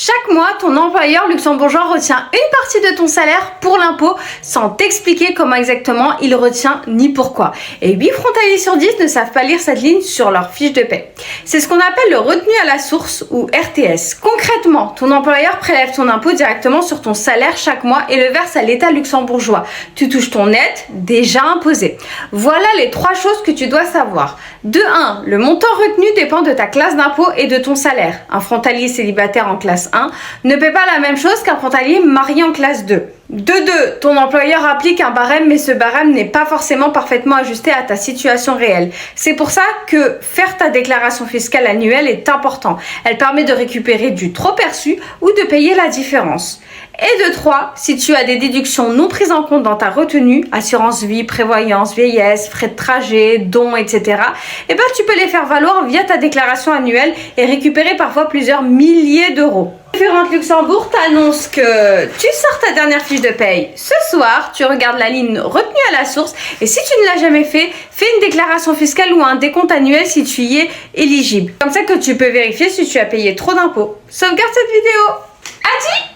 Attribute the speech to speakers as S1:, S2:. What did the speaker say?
S1: Chaque mois, ton employeur luxembourgeois retient une partie de ton salaire pour l'impôt sans t'expliquer comment exactement il retient ni pourquoi. Et 8 frontaliers sur 10 ne savent pas lire cette ligne sur leur fiche de paie. C'est ce qu'on appelle le retenu à la source ou RTS. Concrètement, ton employeur prélève ton impôt directement sur ton salaire chaque mois et le verse à l'État luxembourgeois. Tu touches ton net déjà imposé. Voilà les 3 choses que tu dois savoir. De 1, le montant retenu dépend de ta classe d'impôt et de ton salaire. Un frontalier célibataire en classe 1 ne paie pas la même chose qu'un frontalier marié en classe 2. De 2, ton employeur applique un barème, mais ce barème n'est pas forcément parfaitement ajusté à ta situation réelle. C'est pour ça que faire ta déclaration fiscale annuelle est important. Elle permet de récupérer du trop perçu ou de payer la différence. Et de 3, si tu as des déductions non prises en compte dans ta retenue, assurance vie, prévoyance, vieillesse, frais de trajet, dons, etc., tu peux les faire valoir via ta déclaration annuelle et récupérer parfois plusieurs milliers d'euros. Référente Luxembourg t'annonce que tu sors ta dernière fiche de paye ce soir, tu regardes la ligne retenue à la source et si tu ne l'as jamais fait, fais une déclaration fiscale ou un décompte annuel si tu y es éligible. Comme ça que tu peux vérifier si tu as payé trop d'impôts. Sauvegarde cette vidéo. À